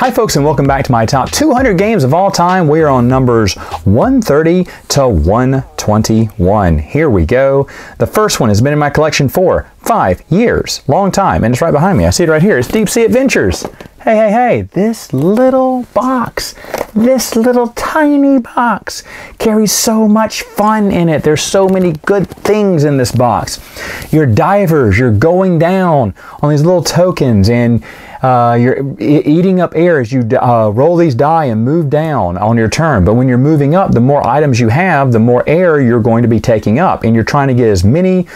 Hi folks, and welcome back to my top 200 games of all time. We are on numbers 130 to 121. Here we go. The first one has been in my collection for 5 years. Long time, and it's right behind me. I see it right here. It's Deep Sea Adventures. Hey, hey, hey, this little box, this little tiny box carries so much fun in it. There's so many good things in this box. You're divers, you're going down on these little tokens, and you're eating up air as you roll these die and move down on your turn. But when you're moving up, the more items you have, the more air you're going to be taking up. And you're trying to get as many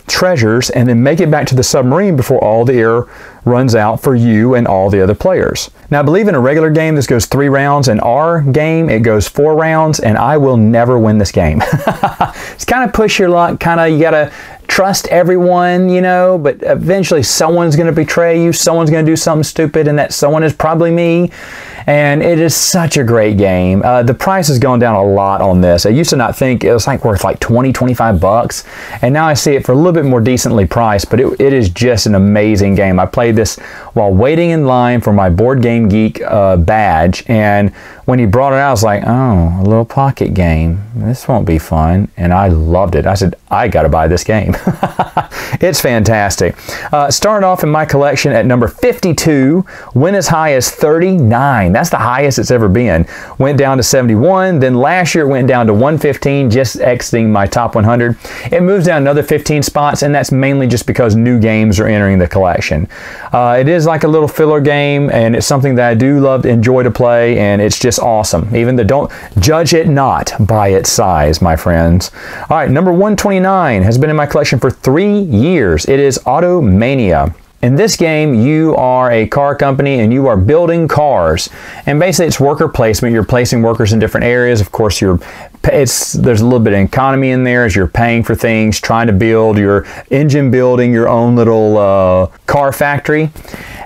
treasures and then make it back to the submarine before all the air runs out for you and all the other players. Now, I believe in a regular game this goes 3 rounds. In our game it goes 4 rounds, and I will never win this game. It's kind of push your luck, kind of, you gotta trust everyone, you know, but eventually someone's going to betray you, someone's going to do something stupid, and that someone is probably me. And it is such a great game. The price has gone down a lot on this. I used to not think it was like worth like 20, 25 bucks, and now I see it for a little bit more decently priced, but it is just an amazing game. I played this while waiting in line for my Board Game Geek badge, and when he brought it out, I was like, oh, a little pocket game. This won't be fun. And I loved it. I said, I gotta buy this game. It's fantastic. Started off in my collection at number 52, went as high as 39. That's the highest it's ever been. Went down to 71, then last year it went down to 115, just exiting my top 100. It moves down another 15 spots, and that's mainly just because new games are entering the collection. It is like a little filler game, and it's something that I do love, enjoy to play, and it's just awesome. Even though, don't judge it not by its size, my friends. All right, number 129 has been in my collection for 3 years. It is Automania. In this game, you are a car company and you are building cars. And basically, it's worker placement. You're placing workers in different areas. Of course, there's a little bit of economy in there as you're paying for things, trying to build your engine, building your own little car factory.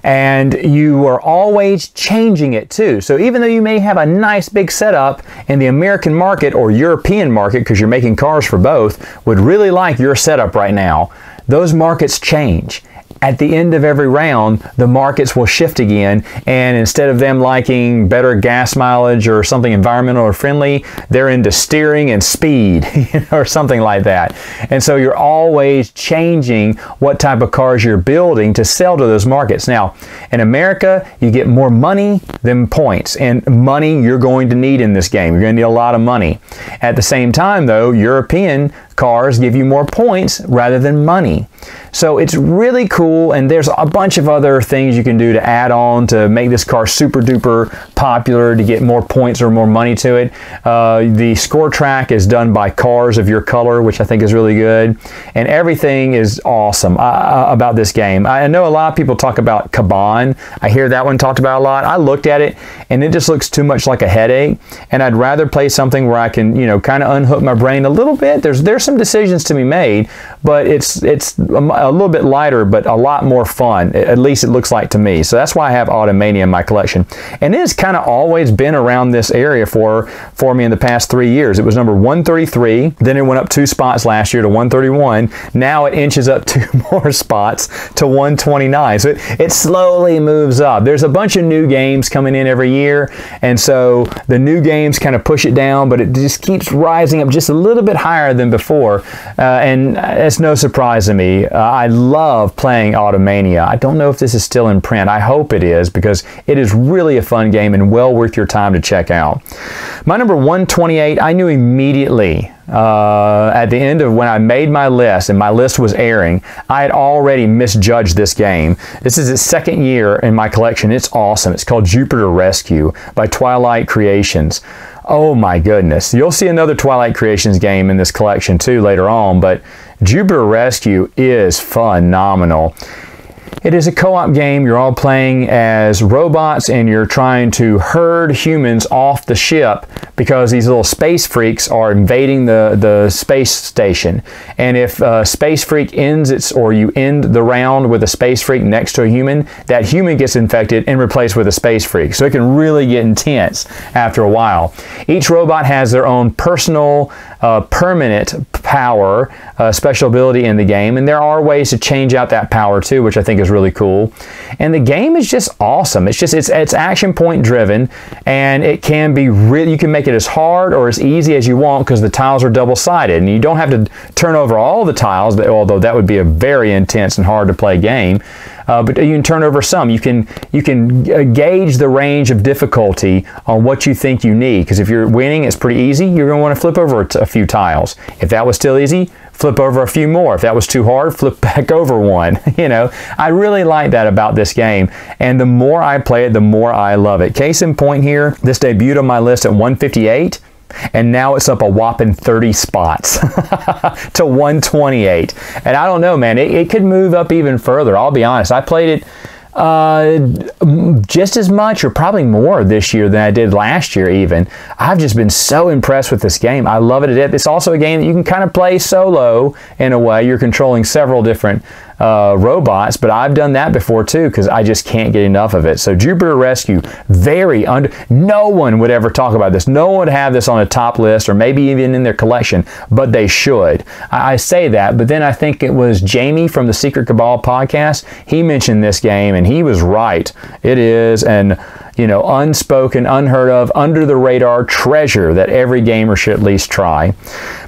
And you are always changing it too. So even though you may have a nice big setup in the American market or European market, because you're making cars for both, would really like your setup right now, those markets change. At the end of every round, the markets will shift again, and instead of them liking better gas mileage or something environmental or friendly, they're into steering and speed, or something like that. And so you're always changing what type of cars you're building to sell to those markets. Now, in America, you get more money than points, and money you're going to need in this game. You're going to need a lot of money. At the same time, though, European cars give you more points rather than money. So it's really cool, and there's a bunch of other things you can do to add on to make this car super duper popular to get more points or more money to it. The score track is done by cars of your color, which I think is really good, and everything is awesome about this game. I know a lot of people talk about Kaban. I hear that one talked about a lot. I looked at it and it just looks too much like a headache, and I'd rather play something where I can, you know, kind of unhook my brain a little bit. There's some decisions to be made, but it's a little bit lighter, but a lot more fun. At least it looks like to me. So that's why I have Automania in my collection. And it has kind of always been around this area for me in the past 3 years. It was number 133, then it went up 2 spots last year to 131. Now it inches up 2 more spots to 129. So it slowly moves up. There's a bunch of new games coming in every year, and so the new games kind of push it down, but it just keeps rising up just a little bit higher than before. And it's no surprise to me. I love playing Automania. I don't know if this is still in print. I hope it is, because it is really a fun game and well worth your time to check out. My number 128, I knew immediately at the end of when I made my list and my list was airing, I had already misjudged this game. This is its 2nd year in my collection. It's awesome. It's called Jupiter Rescue by Twilight Creations. Oh my goodness. You'll see another Twilight Creations game in this collection too later on, but Jupiter Rescue is phenomenal. It is a co-op game. You're all playing as robots, and you're trying to herd humans off the ship because these little space freaks are invading the space station. And if a space freak or you end the round with a space freak next to a human, that human gets infected and replaced with a space freak. So it can really get intense after a while. Each robot has their own personal permanent power, special ability in the game, and there are ways to change out that power too, which I think is really cool. And the game is just awesome. It's action point driven, and it can be really, you can make it as hard or as easy as you want because the tiles are double-sided, and you don't have to turn over all the tiles, although that would be a very intense and hard to play game. But you can turn over some. You can gauge the range of difficulty on what you think you need, because if you're winning, it's pretty easy. You're going to want to flip over a few tiles. If that was still easy, flip over a few more. If that was too hard, flip back over one. You know, I really like that about this game, and the more I play it, the more I love it. Case in point here, this debuted on my list at 158. And now it's up a whopping 30 spots to 128. And I don't know, man, it could move up even further. I'll be honest. I played it just as much or probably more this year than I did last year even. I've just been so impressed with this game. I love it. It's also a game that you can kind of play solo in a way. You're controlling several different robots, but I've done that before too because I just can't get enough of it. So Jupiter Rescue, no one would ever talk about this. No one would have this on a top list or maybe even in their collection, but they should. I say that, but then I think it was Jamie from the Secret Cabal podcast. He mentioned this game and he was right. It is an unspoken, unheard of, under the radar treasure that every gamer should at least try.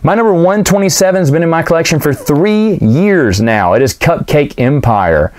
My number 127 has been in my collection for 3 years now. It is Cupcake Empire.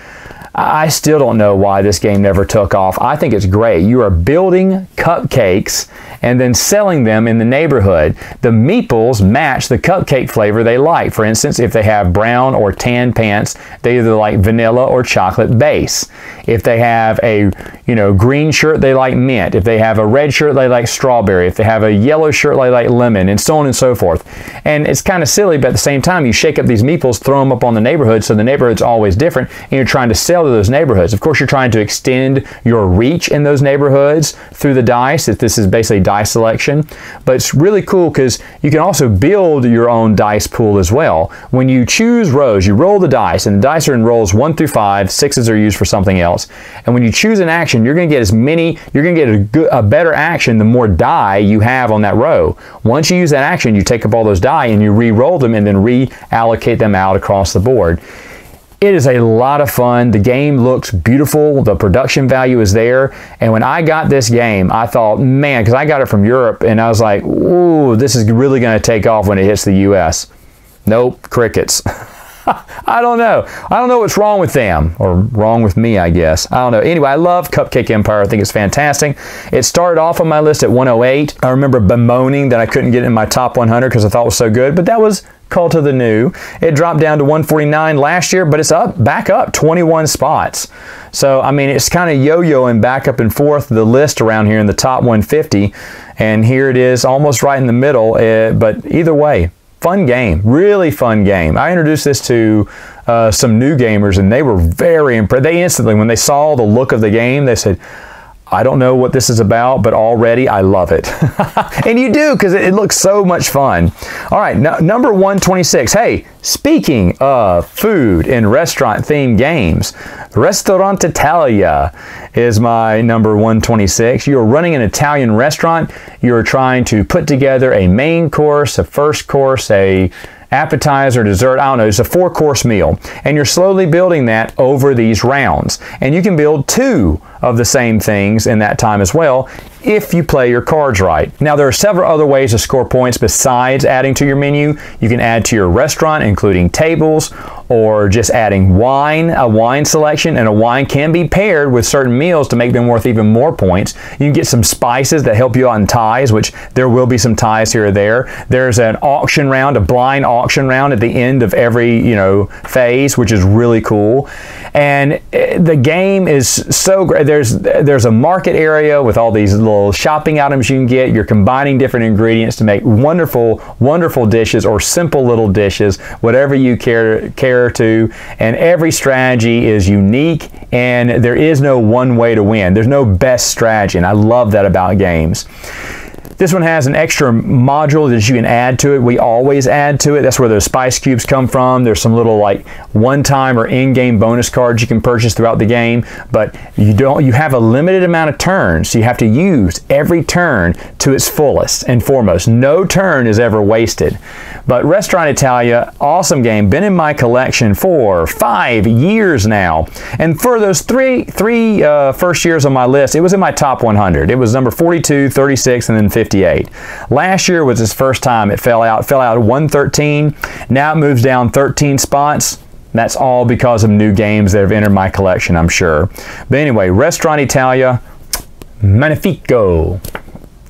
I still don't know why this game never took off. I think it's great. You are building cupcakes and then selling them in the neighborhood. The meeples match the cupcake flavor they like. For instance, if they have brown or tan pants, they either like vanilla or chocolate base. If they have a green shirt, they like mint. If they have a red shirt, they like strawberry. If they have a yellow shirt, they like lemon, and so on and so forth. And it's kind of silly, but at the same time, you shake up these meeples, throw them up on the neighborhood, so the neighborhood's always different, and you're trying to sell to those neighborhoods. Of course, you're trying to extend your reach in those neighborhoods through the dice. This is basically dice selection, but it's really cool because you can also build your own dice pool as well. When you choose rows, you roll the dice, and the dice are in rolls 1 through 5. 6s are used for something else. And when you choose an action, you're going to get you're going to get a better action the more die you have on that row. Once you use that action, you take up all those die and you re-roll them and then reallocate them out across the board. It is a lot of fun. The game looks beautiful. The production value is there. And when I got this game, I thought, man, because I got it from Europe, and I was like, ooh, this is really going to take off when it hits the US. Nope, crickets. I don't know. I don't know what's wrong with them, or wrong with me, I guess. I don't know. Anyway, I love Cupcake Empire. I think it's fantastic. It started off on my list at 108. I remember bemoaning that I couldn't get it in my top 100 because I thought it was so good, but that was Call to the New. It dropped down to 149 last year, but it's back up 21 spots. So, I mean, it's kind of yo-yoing back up and forth the list around here in the top 150, and here it is almost right in the middle, but either way, fun game, really fun game. I introduced this to some new gamers, and they were very impressed. They instantly, when they saw the look of the game, they said, I don't know what this is about, but already I love it. And you do, because it looks so much fun. All right, number 126. Hey, speaking of food and restaurant-themed games, Restaurant Italia is my number 126. You're running an Italian restaurant. You're trying to put together a main course, a first course, a appetizer, dessert, I don't know, it's a 4-course meal. And you're slowly building that over these rounds. And you can build 2 of the same things in that time as well if you play your cards right. Now, there are several other ways to score points besides adding to your menu. You can add to your restaurant, including tables, or just adding wine, a wine selection, and a wine can be paired with certain meals to make them worth even more points. You can get some spices that help you out in ties, which there will be some ties here or there. There's an auction round, a blind auction round at the end of every, phase, which is really cool. And the game is so great. There's a market area with all these little shopping items you can get. You're combining different ingredients to make wonderful, wonderful dishes or simple little dishes, whatever you care to. And every strategy is unique, and there is no one way to win. There's no best strategy, and I love that about games. This one has an extra module that you can add to it. We always add to it. That's where those spice cubes come from. There's some little like one-time or in-game bonus cards you can purchase throughout the game, but you have a limited amount of turns, so you have to use every turn to its fullest and foremost. No turn is ever wasted. But Restaurant Italia, awesome game. Been in my collection for 5 years now. And for those three first years on my list, it was in my top 100. It was number 42, 36, and then 58. Last year was its first time it fell out. It fell out at 113. Now it moves down 13 spots. That's all because of new games that have entered my collection, I'm sure. But anyway, Restaurant Italia, Magnifico.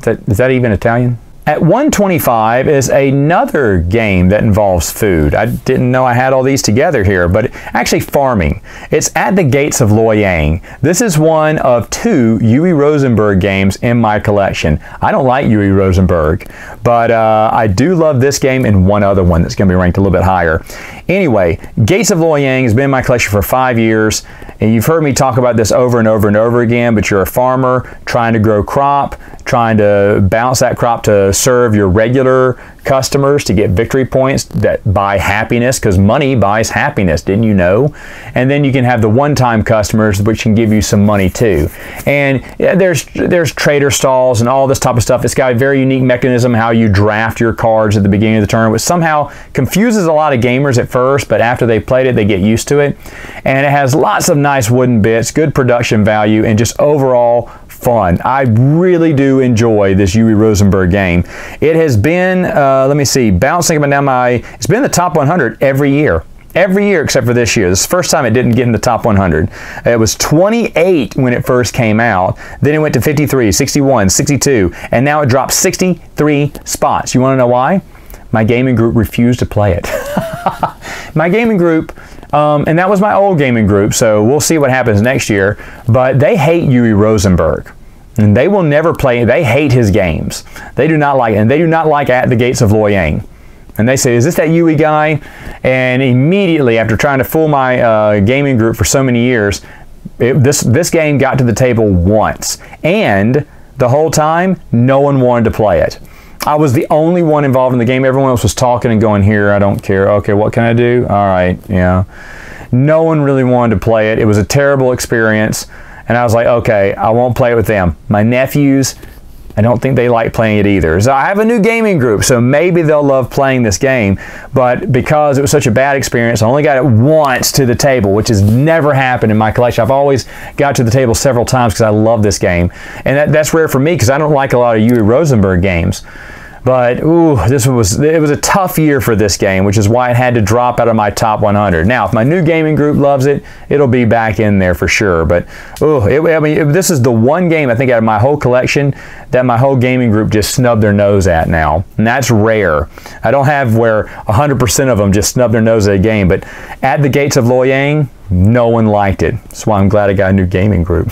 Is that even Italian? At 125 is another game that involves food. I didn't know I had all these together here, but actually farming. It's At the Gates of Loyang. This is one of 2 Uwe Rosenberg games in my collection. I don't like Uwe Rosenberg, but I do love this game and one other one that's going to be ranked a little bit higher. Anyway, Gates of Loyang has been in my collection for 5 years, and you've heard me talk about this over and over and over again, but you're a farmer trying to grow crop, trying to bounce that crop to serve your regular customers to get victory points that buy happiness, because money buys happiness, didn't you know? And then you can have the one-time customers, which can give you some money too. And there's trader stalls and all this type of stuff. It's got a very unique mechanism how you draft your cards at the beginning of the turn, which somehow confuses a lot of gamers at first, but after they played it, they get used to it. And it has lots of nice wooden bits, good production value, and just overall fun. I really do enjoy this Uwe Rosenberg game. It has been, let me see, bouncing up and down it's been in the top 100 every year. Every year except for this year. This is the first time it didn't get in the top 100. It was 28 when it first came out. Then it went to 53, 61, 62, and now it dropped 63 spots. You want to know why? My gaming group refused to play it. My gaming group, and that was my old gaming group, so we'll see what happens next year, but they hate Uwe Rosenberg. And they will never play, they hate his games. They do not like it, and they do not like At the Gates of Loyang. And they say, is this that Uwe guy? And immediately, after trying to fool my gaming group for so many years, this game got to the table once. And the whole time, no one wanted to play it. I was the only one involved in the game. Everyone else was talking and going, here, I don't care. Okay, what can I do? All right, yeah. No one really wanted to play it. It was a terrible experience. And I was like, okay, I won't play it with them. My nephews, I don't think they like playing it either. So I have a new gaming group, so maybe they'll love playing this game. But because it was such a bad experience, I only got it once to the table, which has never happened in my collection. I've always got to the table several times because I love this game. And that's rare for me because I don't like a lot of Uwe Rosenberg games. But ooh, it was a tough year for this game, which is why it had to drop out of my top 100. Now, if my new gaming group loves it, it'll be back in there for sure. But ooh, this is the one game I think out of my whole collection that my whole gaming group just snubbed their nose at now, and that's rare. I don't have where 100% of them just snub their nose at a game, but At the Gates of Loyang, no one liked it. That's why I'm glad I got a new gaming group.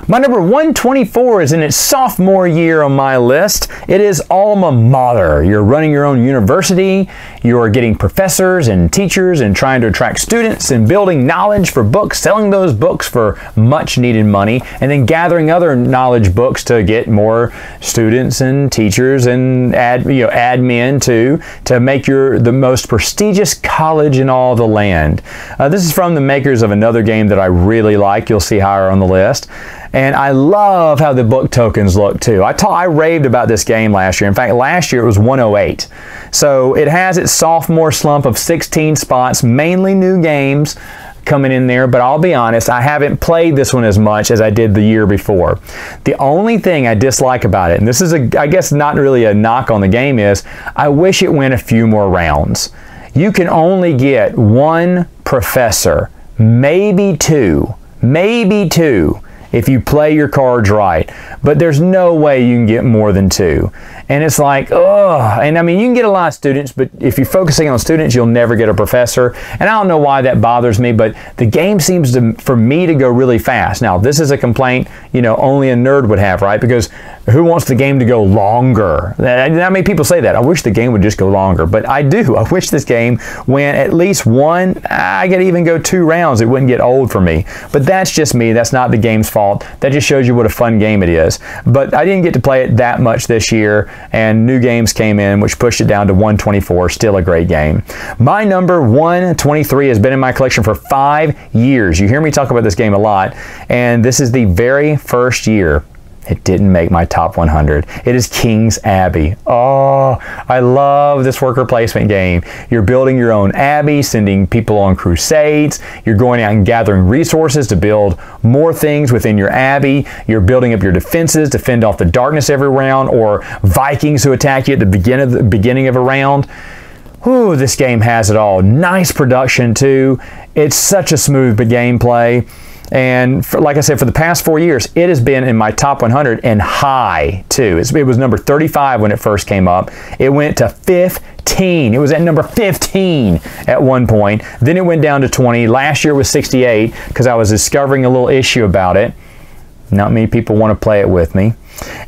My number 124 is in its sophomore year on my list. It is Alma Mater. You're running your own university. You're getting professors and teachers and trying to attract students and building knowledge for books, selling those books for much needed money, and then gathering other knowledge books to get more students and teachers and admin to make the most prestigious college in all the land. This is from the makers of another game that I really like. You'll see higher on the list. And I love how the book tokens look too. I raved about this game last year. In fact, last year it was 108. So it has its sophomore slump of 16 spots, mainly new games coming in there, but I'll be honest, I haven't played this one as much as I did the year before. The only thing I dislike about it, and this is I guess not really a knock on the game, is I wish it went a few more rounds. You can only get one professor, maybe two, if you play your cards right. But there's no way you can get more than two. And it's like, ugh. And I mean, you can get a lot of students, but if you're focusing on students, you'll never get a professor. And I don't know why that bothers me, but the game seems for me to go really fast. Now, this is a complaint, only a nerd would have, right? Because Who wants the game to go longer? Not many people say that. I wish the game would just go longer, but I do. I wish this game went at least one, I could even go 2 rounds. It wouldn't get old for me. But that's just me. That's not the game's fault. That just shows you what a fun game it is. But I didn't get to play it that much this year, and new games came in, which pushed it down to 124. Still a great game. My number 123 has been in my collection for 5 years. You hear me talk about this game a lot, and this is the very first year it didn't make my top 100. It is King's Abbey. Oh, I love this worker placement game. You're building your own abbey, sending people on crusades. You're going out and gathering resources to build more things within your abbey. You're building up your defenses to fend off the darkness every round, or Vikings who attack you at the beginning of a round. Ooh, this game has it all. Nice production too. It's such a smooth gameplay. And like I said, for the past 4 years, it has been in my top 100 and high too. It was number 35 when it first came up. It went to 15. It was at number 15 at one point. Then it went down to 20. Last year was 68 because I was discovering a little issue about it. Not many people want to play it with me.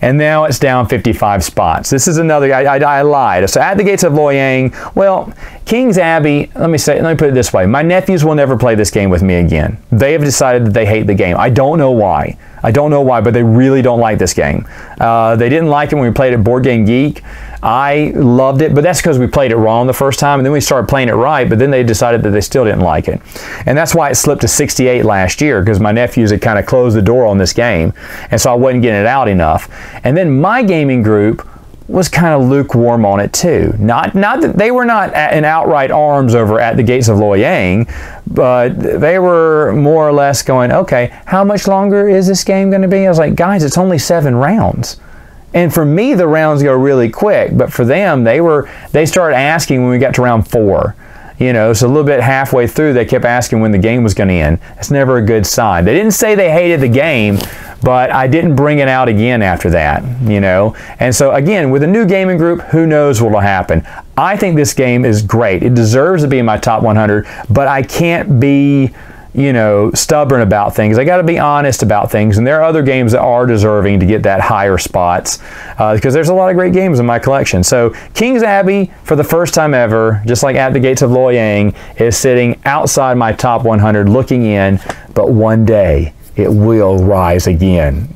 And now it's down 55 spots. This is another, I lied. So at the Gates of Loyang, well, King's Abbey, let me put it this way. My nephews will never play this game with me again. They have decided that they hate the game. I don't know why. I don't know why, but they really don't like this game. They didn't like it when we played at Board Game Geek. I loved it, but that's because we played it wrong the first time, and then we started playing it right, but then they decided that they still didn't like it. And that's why it slipped to 68 last year, because my nephews had kind of closed the door on this game, and so I wasn't getting it out enough. And then my gaming group was kind of lukewarm on it too. Not that they were not in outright arms over at the Gates of Loyang, but they were more or less going, okay, how much longer is this game going to be? I was like, guys, it's only 7 rounds. And for me, the rounds go really quick, but for them, they started asking when we got to round 4. You know, so a little bit halfway through, they kept asking when the game was going to end. That's never a good sign. They didn't say they hated the game, but I didn't bring it out again after that, you know. And so again, with a new gaming group, who knows what will happen. I think this game is great. It deserves to be in my top 100, but I can't be, you know, stubborn about things. I got to be honest about things, and there are other games that are deserving to get that higher spots because there's a lot of great games in my collection. So King's Abbey, for the first time ever, just like at the Gates of Loyang, is sitting outside my top 100 looking in, but one day it will rise again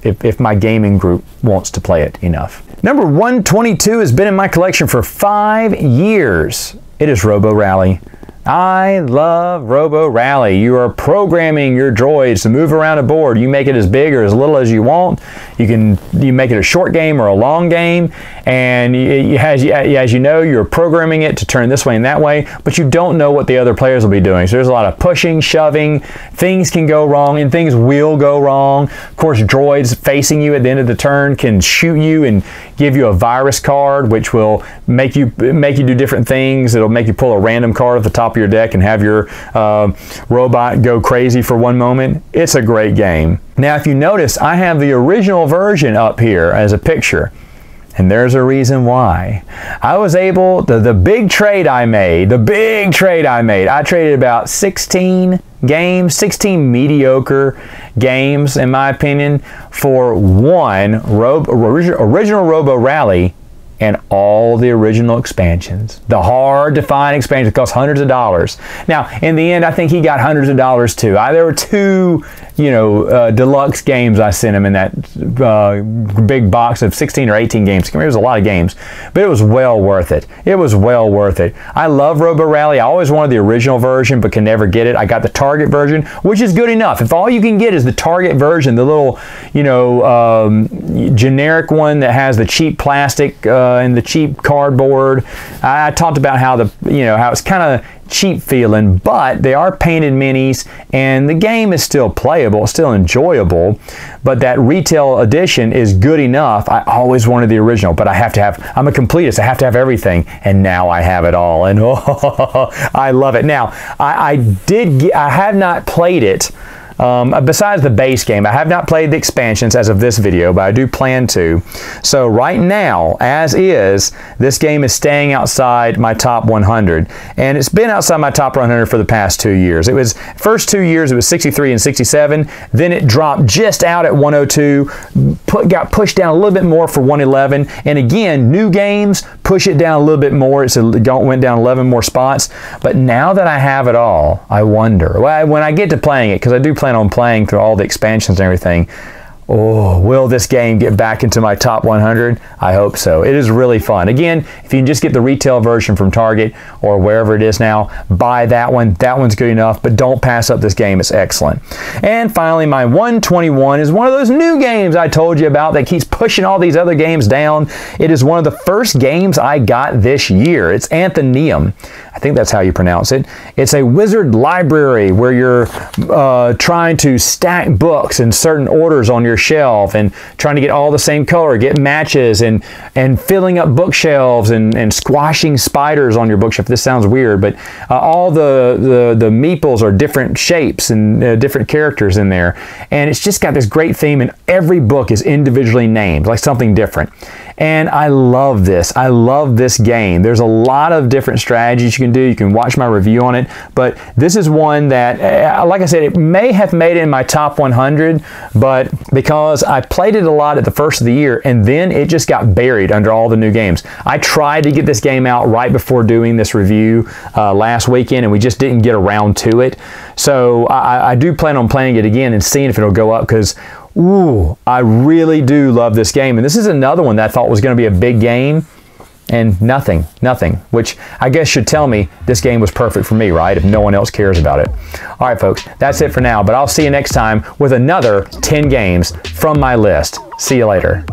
if my gaming group wants to play it enough. Number 122 has been in my collection for 5 years. It is Robo Rally. I love Robo Rally. You are programming your droids to move around a board. You make it as big or as little as you want. You make it a short game or a long game, and as you know, you're programming it to turn this way and that way, but you don't know what the other players will be doing. So there's a lot of pushing, shoving. Things can go wrong, and things will go wrong. Of course, droids facing you at the end of the turn can shoot you and give you a virus card, which will make you do different things. It'll make you pull a random card at the top of your deck and have your robot go crazy for one moment. It's a great game. Now, if you notice, I have the original version up here as a picture. And there's a reason why. I was able, the big trade I made, I traded about 16 games, 16 mediocre games, in my opinion, for one original Robo Rally and all the original expansions. The hard-to-find expansions cost hundreds of dollars. Now, in the end, I think he got hundreds of dollars too. There were 2, deluxe games I sent him in that big box of 16 or 18 games. It was a lot of games, but it was well worth it. It was well worth it. I love Robo Rally. I always wanted the original version, but can never get it. I got the Target version, which is good enough. If all you can get is the Target version, the little, generic one that has the cheap plastic and the cheap cardboard. I talked about how how it's kind of cheap feeling, but they are painted minis, and the game is still playable, still enjoyable, but that retail edition is good enough. I always wanted the original, but I'm a completist. I have to have everything, and now I have it all, and I love it. Now, I have not played it besides the base game. I have not played the expansions as of this video, but I do plan to. So right now, as is, this game is staying outside my top 100. And it's been outside my top 100 for the past 2 years. It was, first 2 years, it was 63 and 67. Then it dropped just out at 102, got pushed down a little bit more for 111. And again, new games push it down a little bit more. It went down 11 more spots. But now that I have it all, I wonder, well, when I get to playing it, because I do plan on playing through all the expansions and everything, oh, will this game get back into my top 100? I hope so. It is really fun. Again, if you can just get the retail version from Target or wherever it is now, buy that one. That one's good enough, but don't pass up this game. It's excellent. And finally, my 121 is one of those new games I told you about that keeps pushing all these other games down. It is one of the first games I got this year. It's Automania. I think that's how you pronounce it. It's a wizard library where you're trying to stack books in certain orders on your shelf and trying to get all the same color, get matches, and filling up bookshelves and squashing spiders on your bookshelf. This sounds weird, but all the meeples are different shapes and different characters in there. And it's just got this great theme, and every book is individually named, like something different. And I love this. I love this game. There's a lot of different strategies you can do. You can watch my review on it. But this is one that, like I said, it may have made it in my top 100, but because I played it a lot at the first of the year, and then it just got buried under all the new games. I tried to get this game out right before doing this review last weekend, and we just didn't get around to it. So I do plan on playing it again and seeing if it'll go up, because ooh, I really do love this game. And this is another one that I thought was going to be a big game, and nothing, which I guess should tell me this game was perfect for me, right? If no one else cares about it. All right, folks, that's it for now, but I'll see you next time with another 10 games from my list. See you later.